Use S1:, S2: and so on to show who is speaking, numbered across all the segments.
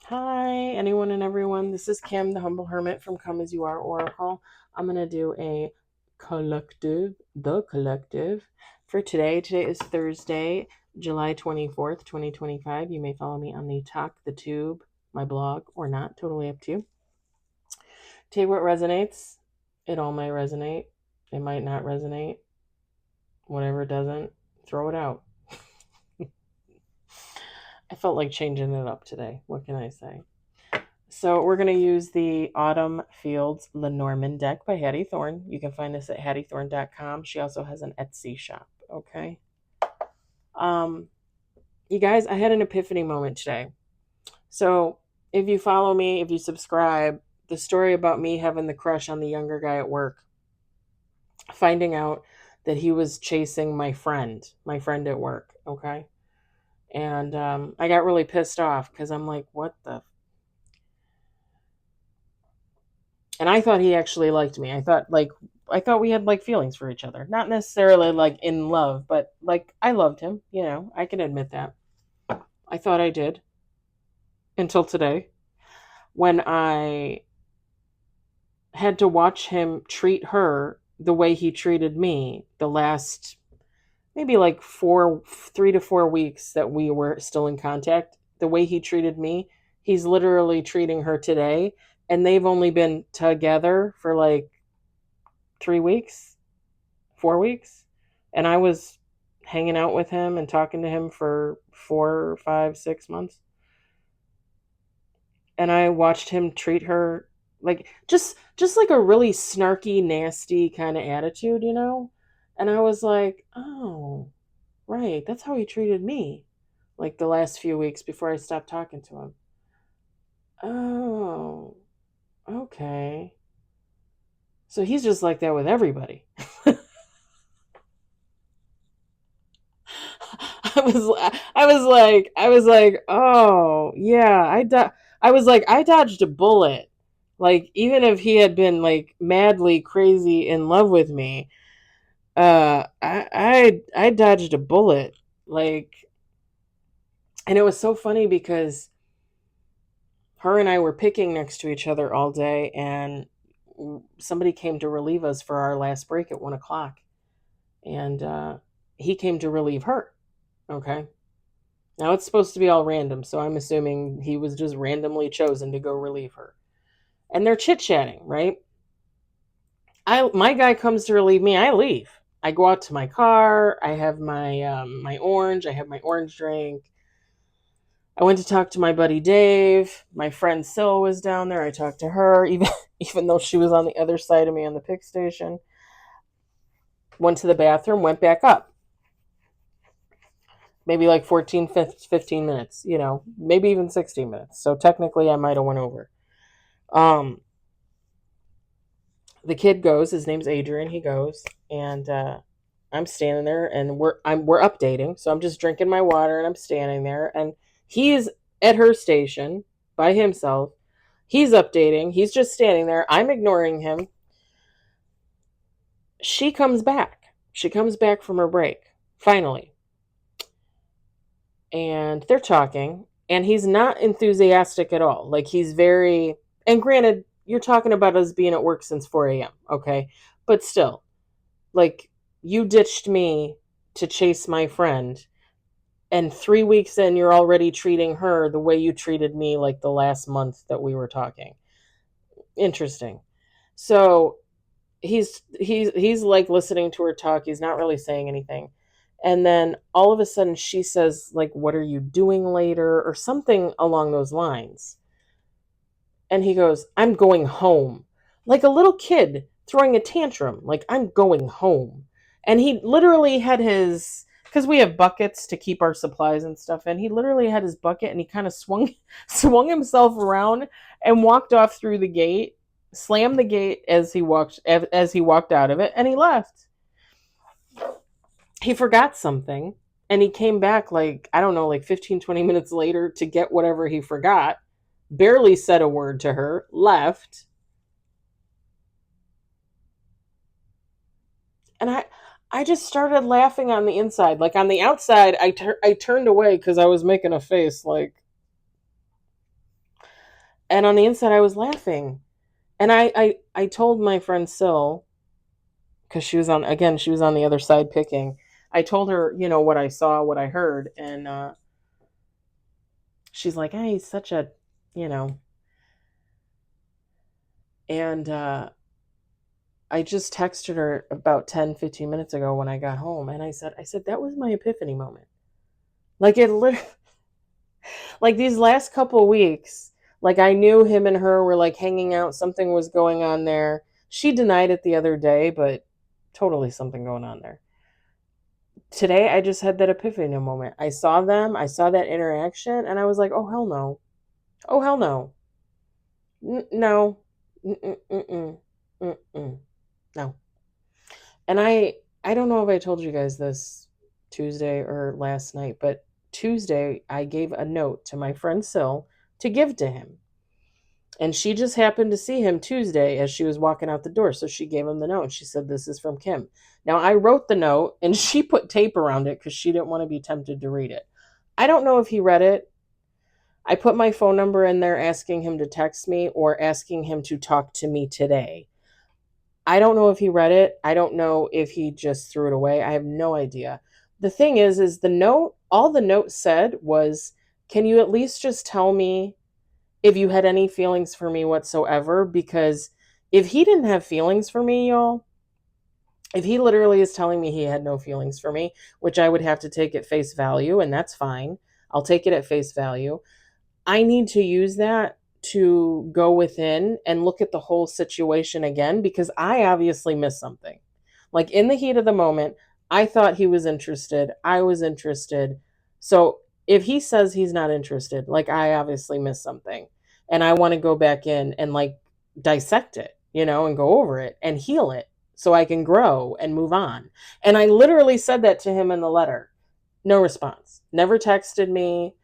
S1: Hi, anyone and everyone. This is Kim, the Humble Hermit from Come As You Are Oracle. I'm going to do a the collective for today. Today is Thursday, July 24th, 2025. You may follow me on the Talk, the Tube, my blog, or not. Totally up to you. Take what resonates. It all might resonate. It might not resonate. Whatever doesn't, throw it out. I felt like changing it up today. What can I say? So we're going to use the Autumn Fields Lenormand deck by Hattie Thorne. You can find this at hattiethorne.com. She also has an Etsy shop. Okay. Um, you guys, I had an epiphany moment today. So if you follow me, if you subscribe, the story about me having the crush on the younger guy at work, finding out that he was chasing my friend at work. Okay. And I got really pissed off because I'm like, what the and I thought he actually liked me. I thought we had like feelings for each other. Not necessarily like in love, but like I loved him, I can admit that. I thought I did until today when I had to watch him treat her the way he treated me the last maybe like 3 to 4 weeks that we were still in contact. The way he treated me, he's literally treating her today, and they've only been together for like 3 weeks 4 weeks, and I was hanging out with him and talking to him for 4, 5, 6 months, and I watched him treat her like just like a really snarky, nasty kind of attitude. And I was like, oh, right, that's how he treated me, like the last few weeks before I stopped talking to him. Oh, okay. So he's just like that with everybody. I was like, oh yeah, I was like, I dodged a bullet. Like even if he had been like madly crazy in love with me, I dodged a bullet. Like, and it was so funny because her and I were picking next to each other all day, and somebody came to relieve us for our last break at 1 o'clock, and he came to relieve her. Okay. Now it's supposed to be all random, so I'm assuming he was just randomly chosen to go relieve her. And they're chit chatting, right? My guy comes to relieve me. I leave. I go out to my car. I have my orange. I have my orange drink. I went to talk to my buddy Dave. My friend Syl was down there. I talked to her, even though she was on the other side of me on the pick station. Went to the bathroom. Went back up. Maybe like 14, 15 minutes. Maybe even 16 minutes. So technically, I might have went over. Um, the kid goes. His name's Adrian. He goes, and I'm standing there, and we're updating. So I'm just drinking my water, and I'm standing there, and he's at her station by himself. He's updating. He's just standing there. I'm ignoring him. She comes back. She comes back from her break finally, and they're talking. And he's not enthusiastic at all. Like he's very. And granted, you're talking about us being at work since 4 a.m. Okay, but still, like you ditched me to chase my friend, and 3 weeks in you're already treating her the way you treated me like the last month that we were talking. Interesting. So he's like listening to her talk. He's not really saying anything, and then all of a sudden she says like, what are you doing later, or something along those lines. And he goes, I'm going home. Like a little kid throwing a tantrum, like, I'm going home. And he literally had his, because we have buckets to keep our supplies and stuff, and he literally had his bucket, and he kind of swung himself around and walked off through the gate, slammed the gate as he walked out of it, and he left. He forgot something, and he came back like, I don't know, like 15, 20 minutes later to get whatever he forgot, barely said a word to her, left. And I just started laughing on the inside. Like on the outside, I turned away because I was making a face like, And on the inside, I was laughing. And I told my friend Syl, because she was on the other side picking. I told her, what I saw, what I heard. And she's like, hey, he's such a, you know. And I just texted her about 10, 15 minutes ago when I got home. And I said, that was my epiphany moment. Like it literally, like these last couple weeks, like I knew him and her were like hanging out. Something was going on there. She denied it the other day, but totally something going on there. Today, I just had that epiphany moment. I saw them, I saw that interaction, and I was like, oh, hell no. Oh, hell no. No. Mm-mm, mm-mm, mm-mm. No. And I don't know if I told you guys this Tuesday or last night, but Tuesday I gave a note to my friend Syl to give to him. And she just happened to see him Tuesday as she was walking out the door. So she gave him the note. She said, this is from Kim. Now, I wrote the note and she put tape around it because she didn't want to be tempted to read it. I don't know if he read it. I put my phone number in there asking him to text me or asking him to talk to me today. I don't know if he read it. I don't know if he just threw it away. I have no idea. The thing is the note, all the note said was, can you at least just tell me if you had any feelings for me whatsoever? Because if he didn't have feelings for me, y'all, if he literally is telling me he had no feelings for me, which I would have to take at face value, and that's fine, I'll take it at face value. I need to use that to go within and look at the whole situation again because I obviously missed something. Like in the heat of the moment, I thought he was interested. I was interested. So if he says he's not interested, like I obviously missed something. And I want to go back in and like dissect it, and go over it and heal it so I can grow and move on. And I literally said that to him in the letter. No response. Never texted me,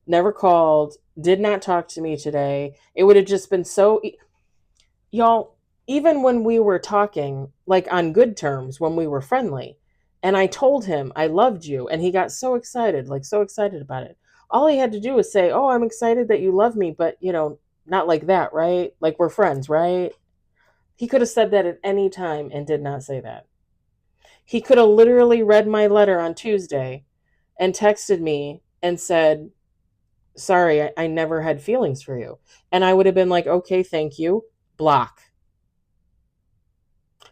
S1: never called, did not talk to me today. It would have just been so y'all, even when we were talking like on good terms, when we were friendly, and I told him I loved you and he got so excited, like so excited about it. All he had to do was say, "Oh, I'm excited that you love me, but, not like that, right? Like we're friends, right?" He could have said that at any time and did not say that. He could have literally read my letter on Tuesday and texted me and said, sorry, I never had feelings for you. And I would have been like, okay, thank you, block.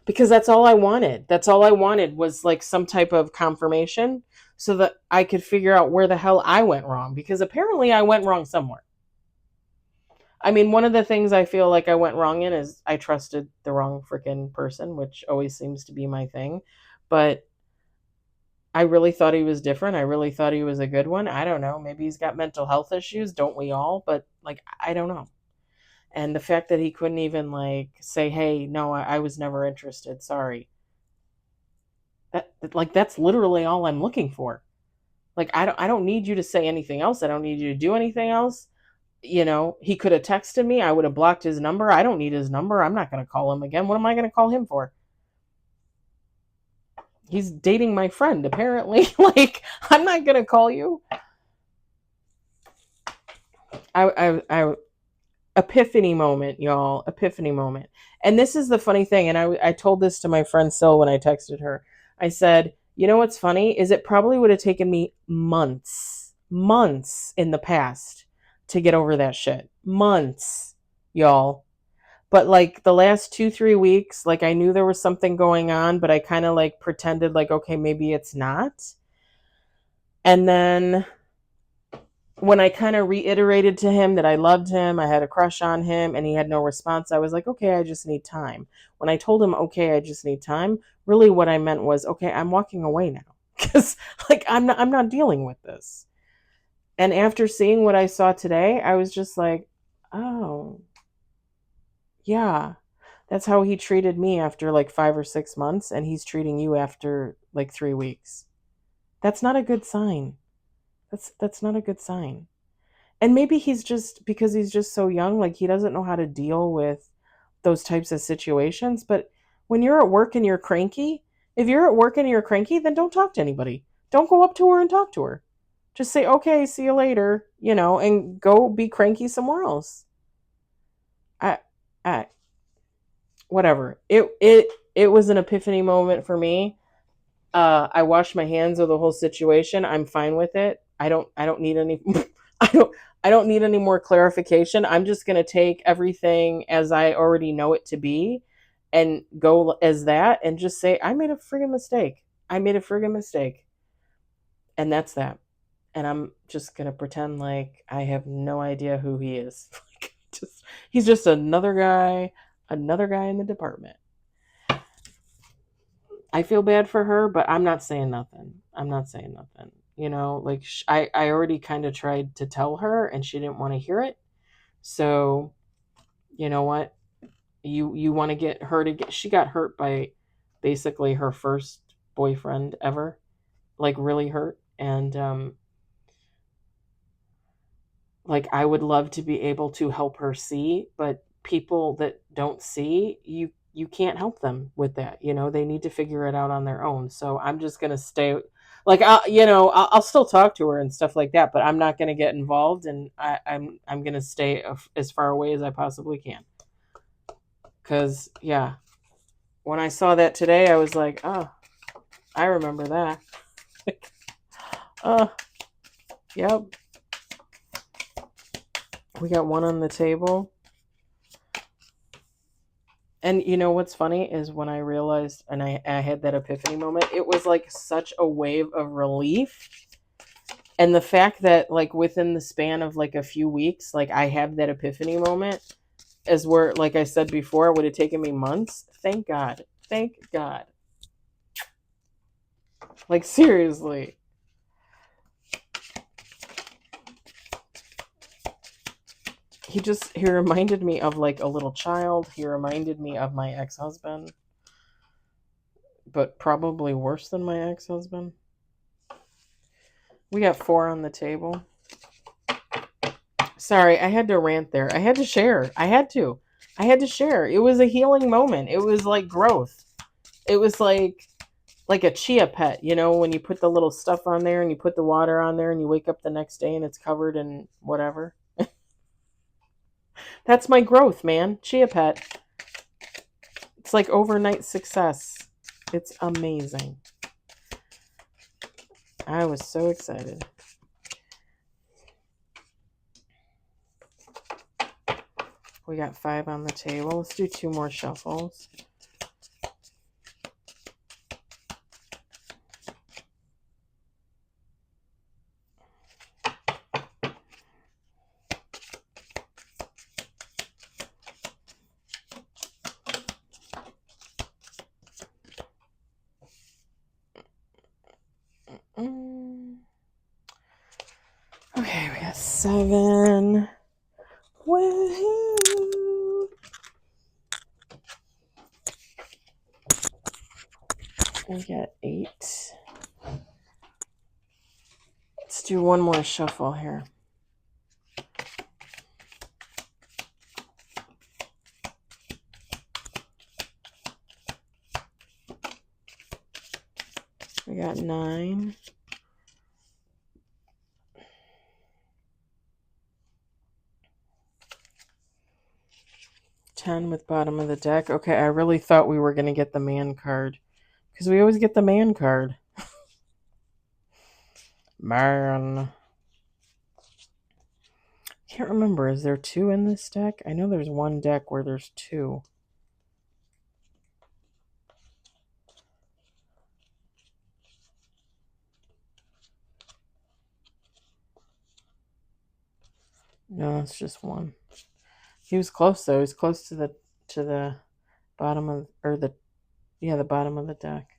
S1: Because that's all I wanted. That's all I wanted was like some type of confirmation so that I could figure out where the hell I went wrong. Because apparently I went wrong somewhere. I mean, one of the things I feel like I went wrong in is I trusted the wrong freaking person, which always seems to be my thing. But I really thought he was different. I really thought he was a good one. I don't know. Maybe he's got mental health issues. Don't we all? But like, I don't know. And the fact that he couldn't even like say, hey, no, I was never interested. Sorry. That's literally all I'm looking for. Like, I don't need you to say anything else. I don't need you to do anything else. He could have texted me. I would have blocked his number. I don't need his number. I'm not going to call him again. What am I going to call him for? He's dating my friend, apparently. Like, I'm not going to call you. I epiphany moment, y'all. Epiphany moment. And this is the funny thing. And I told this to my friend Syl when I texted her. I said, you know what's funny is it probably would have taken me months in the past to get over that shit. Months, y'all. But like the last 2-3 weeks, like I knew there was something going on, but I kind of like pretended like, okay, maybe it's not. And then when I kind of reiterated to him that I loved him, I had a crush on him, and he had no response, I was like, okay, I just need time. When I told him, okay, I just need time, really what I meant was, okay, I'm walking away now. Because like I'm not dealing with this. And after seeing what I saw today, I was just like, oh, yeah, that's how he treated me after like 5 or 6 months, and he's treating you after like 3 weeks. That's not a good sign. That's not a good sign. And maybe he's just because he's just so young, like he doesn't know how to deal with those types of situations. But when you're at work and you're cranky, if you're at work and you're cranky, then don't talk to anybody. Don't go up to her and talk to her. Just say, okay, see you later, and go be cranky somewhere else. I whatever. It was an epiphany moment for me. I washed my hands of the whole situation. I'm fine with it. I don't need any I don't I don't need any more clarification. I'm just going to take everything as I already know it to be and go as that and just say I made a friggin' mistake. I made a friggin' mistake. And that's that. And I'm just going to pretend like I have no idea who he is. He's just another guy in the department. I feel bad for her, but I'm not saying nothing. I'm not saying nothing. You know, like I already kind of tried to tell her and she didn't want to hear it. So, you know what? You want to get her to get, she got hurt by basically her first boyfriend ever, like really hurt. And like I would love to be able to help her see, but people that don't see, you can't help them with that. You know, they need to figure it out on their own. So I'm just going to stay like I'll still talk to her and stuff like that, but I'm not going to get involved, and I'm going to stay as far away as I possibly can. Cuz yeah, when I saw that today, I was like, "Oh, I remember that." uh yep. We got one on the table. And you know what's funny is when I realized and I had that epiphany moment, it was like such a wave of relief. And the fact that like within the span of like a few weeks, like I have that epiphany moment is where, like I said before, it would have taken me months. Thank God. Thank God. Like seriously. He reminded me of like a little child. He reminded me of my ex-husband, but probably worse than my ex-husband. We got 4 on the table. Sorry, I had to rant there. I had to share. I had to share. It was a healing moment. It was like growth. It was like a chia pet, you know, when you put the little stuff on there and you put the water on there and you wake up the next day and it's covered in whatever. That's my growth, man. Chia pet. It's like overnight success. It's amazing. I was so excited. We got 5 on the table. Let's do 2 more shuffles. Okay, we got 7. Woohoo! We got 8. Let's do 1 more shuffle here. We got 9. 10 with bottom of the deck. Okay, I really thought we were going to get the man card. Because we always get the man card. Man. Can't remember. Is there 2 in this deck? I know there's 1 deck where there's 2. No, it's just 1. He was close though. He was close to the bottom of the bottom of the deck.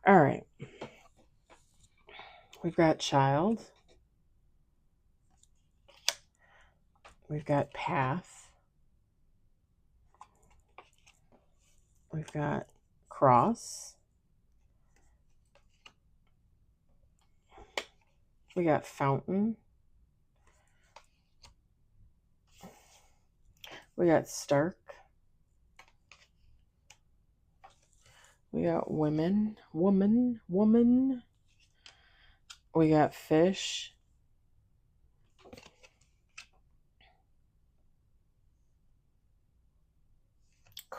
S1: All right. We've got child. We've got path. We've got cross. We got fountain. We got Stark. We got woman. We got fish.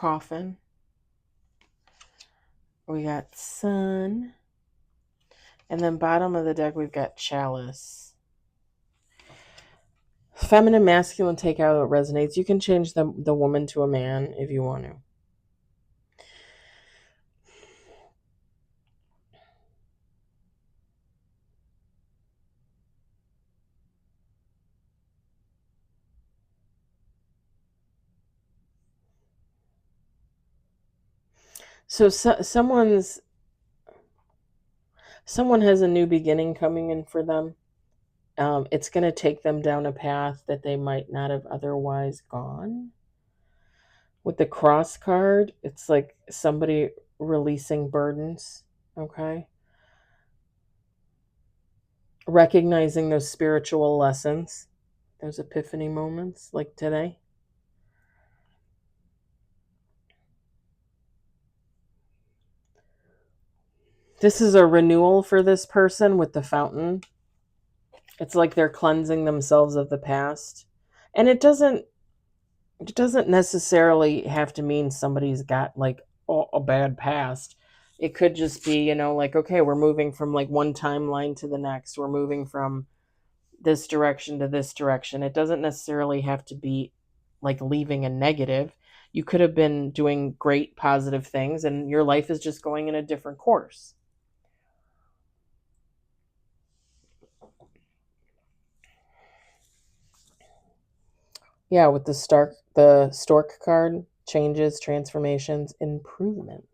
S1: coffin. We got sun. And then bottom of the deck, we've got chalice. Feminine, masculine, take out what resonates. You can change the woman to a man if you want to. So someone has a new beginning coming in for them. It's going to take them down a path that they might not have otherwise gone. With the cross card, it's like somebody releasing burdens, okay? Recognizing those spiritual lessons, those epiphany moments like today. This is a renewal for this person with the fountain. It's like they're cleansing themselves of the past. And it doesn't necessarily have to mean somebody's got like a bad past. It could just be, like, okay, we're moving from like one timeline to the next. We're moving from this direction to this direction. It doesn't necessarily have to be like leaving a negative. You could have been doing great positive things and your life is just going in a different course. Yeah, with the stork card, changes, transformations, improvements.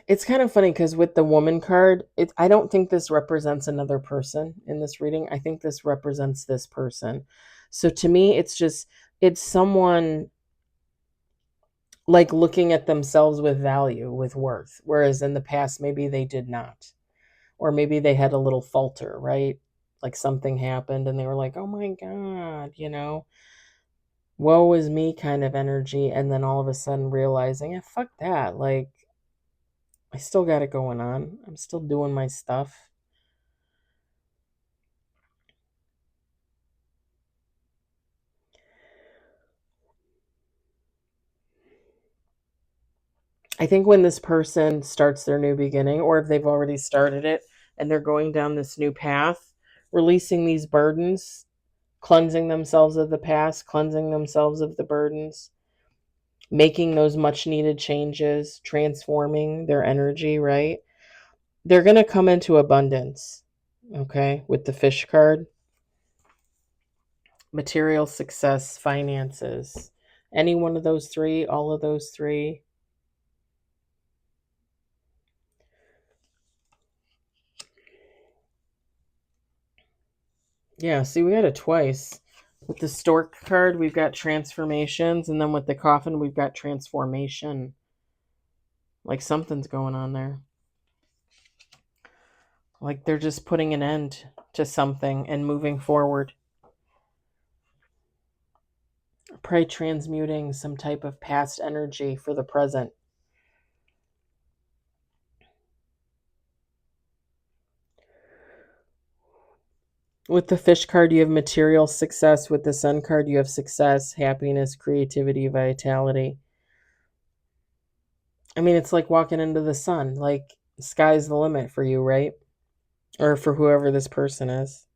S1: It's kind of funny because with the woman card, I don't think this represents another person in this reading. I think this represents this person. So to me, it's someone like looking at themselves with value, with worth, whereas in the past, maybe they did not. Or maybe they had a little falter, right? Like something happened and they were like, oh my God, woe is me kind of energy. And then all of a sudden realizing, yeah, fuck that. Like, I still got it going on. I'm still doing my stuff. I think when this person starts their new beginning, or if they've already started it and they're going down this new path, releasing these burdens, cleansing themselves of the past, cleansing themselves of the burdens, making those much needed changes, transforming their energy, right? They're going to come into abundance, okay, with the fish card. Material success, finances. Any one of those three, all of those three. Yeah, see, we got it twice. With the stork card, we've got transformations, and then with the coffin, we've got transformation. Like something's going on there. Like they're just putting an end to something and moving forward. Probably transmuting some type of past energy for the present. With the fish card, you have material success. With the sun card, you have success, happiness, creativity, vitality. I mean, it's like walking into the sun. Like, sky's the limit for you, right? Or for whoever this person is.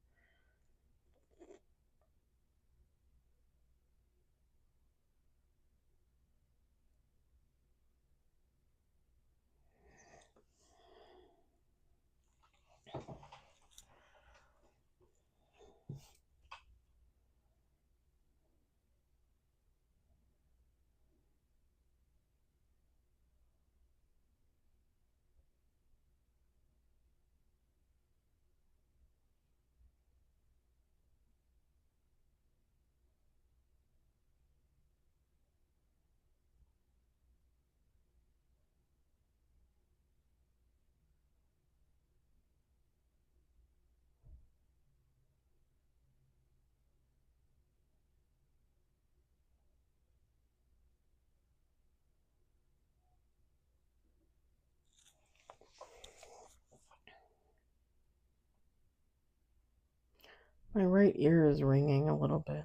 S1: My right ear is ringing a little bit.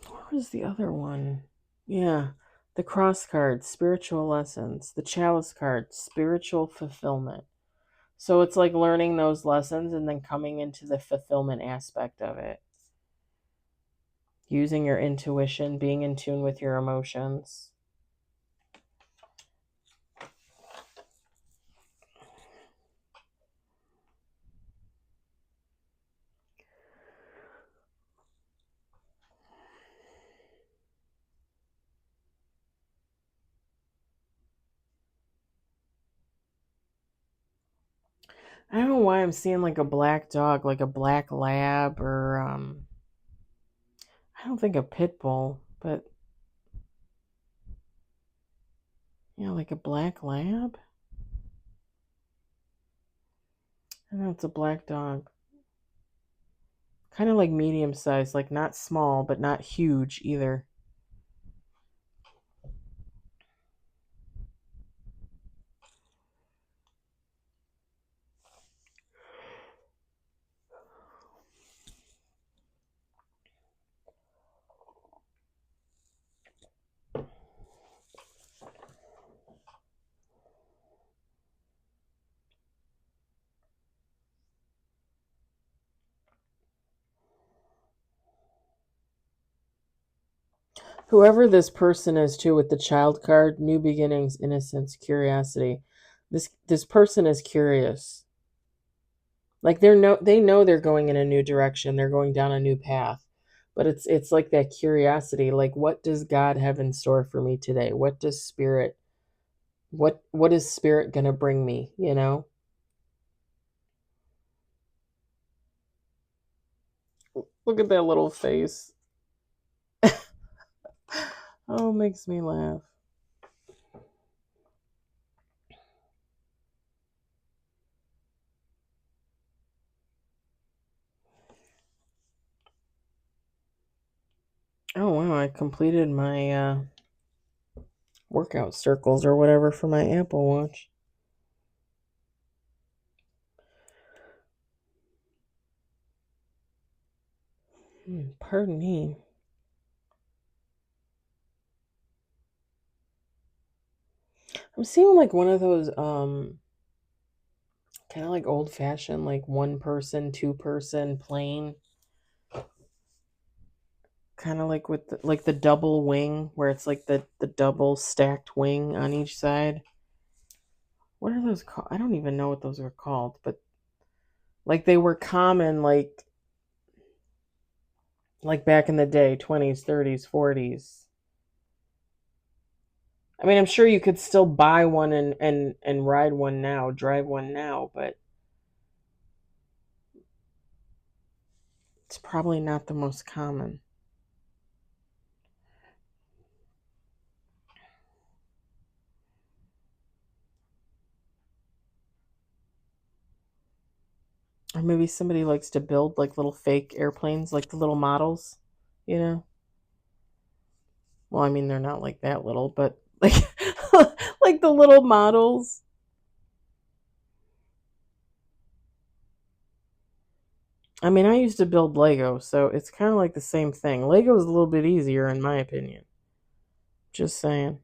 S1: Where was the other one? Yeah, the cross card, spiritual lessons. The chalice card, spiritual fulfillment. So it's like learning those lessons and then coming into the fulfillment aspect of it. Using your intuition, being in tune with your emotions. I don't know why I'm seeing like a black dog, like a black lab or I don't think a pit bull, but yeah, like a black lab. I don't know, it's a black dog. Kind of like medium sized, like not small, but not huge either. Whoever this person is too with the child card, new beginnings, innocence, curiosity. This person is curious. Like they know they're going in a new direction. They're going down a new path. But it's like that curiosity, like what does God have in store for me today? What is spirit going to bring me, you know? Look at that little face. Oh, it makes me laugh. Oh wow, I completed my workout circles or whatever for my Apple Watch. Pardon me. I'm seeing like one of those kind of like old fashioned like one person, two person plane, kind of like with like the double wing where it's like the double stacked wing on each side. What are those called? I don't even know what those are called, but like they were common like back in the day, 20s, 30s, 40s. I mean, I'm sure you could still buy one and ride one now, drive one now, but it's probably not the most common. Or maybe somebody likes to build like little fake airplanes, like the little models, you know? Well, I mean, they're not like that little, but like like the little models. I mean, I used to build Lego, so it's kind of like the same thing. Lego is a little bit easier in my opinion. Just saying.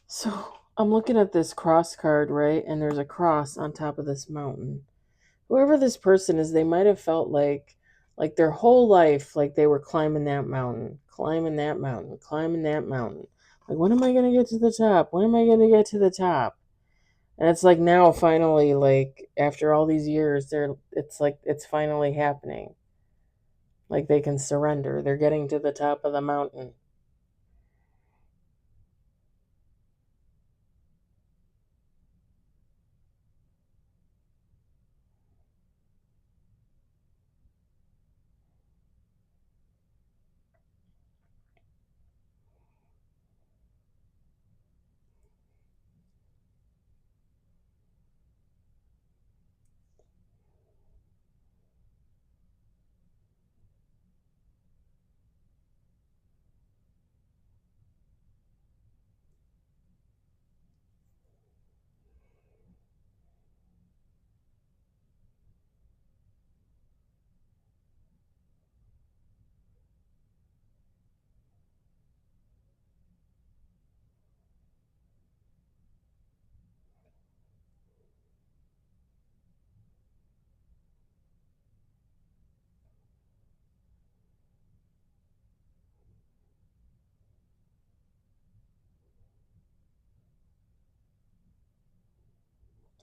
S1: So, I'm looking at this cross card, right? And there's a cross on top of this mountain. Whoever this person is, they might have felt like their whole life like they were climbing that mountain, climbing that mountain, climbing that mountain. Like when am I going to get to the top? When am I going to get to the top? And it's like now finally, like after all these years, it's like it's finally happening. Like they can surrender. They're getting to the top of the mountain.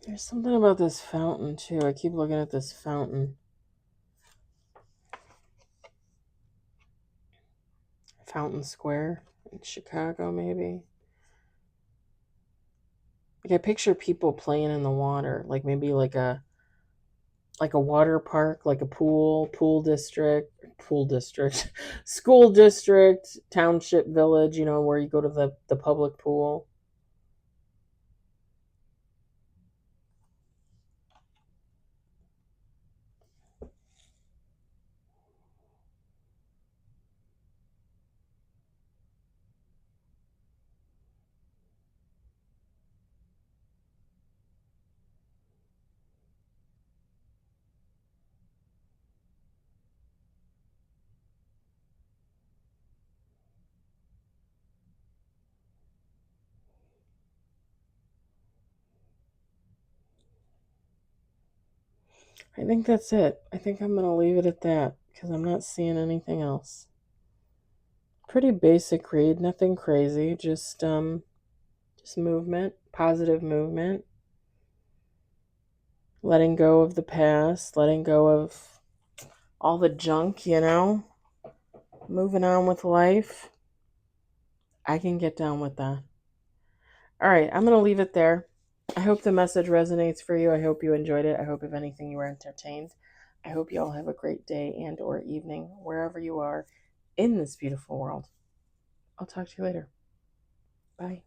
S1: There's something about this fountain too. I keep looking at this fountain. Fountain Square in Chicago, maybe. Like I picture people playing in the water, like maybe like a water park, like a pool district, school district, township village, where you go to the public pool. I think that's it. I think I'm going to leave it at that because I'm not seeing anything else. Pretty basic read, nothing crazy, just movement, positive movement, letting go of the past, letting go of all the junk, moving on with life. I can get down with that. All right, I'm going to leave it there. I hope the message resonates for you. I hope you enjoyed it. I hope, if anything, you were entertained. I hope you all have a great day and or evening wherever you are in this beautiful world. I'll talk to you later. Bye.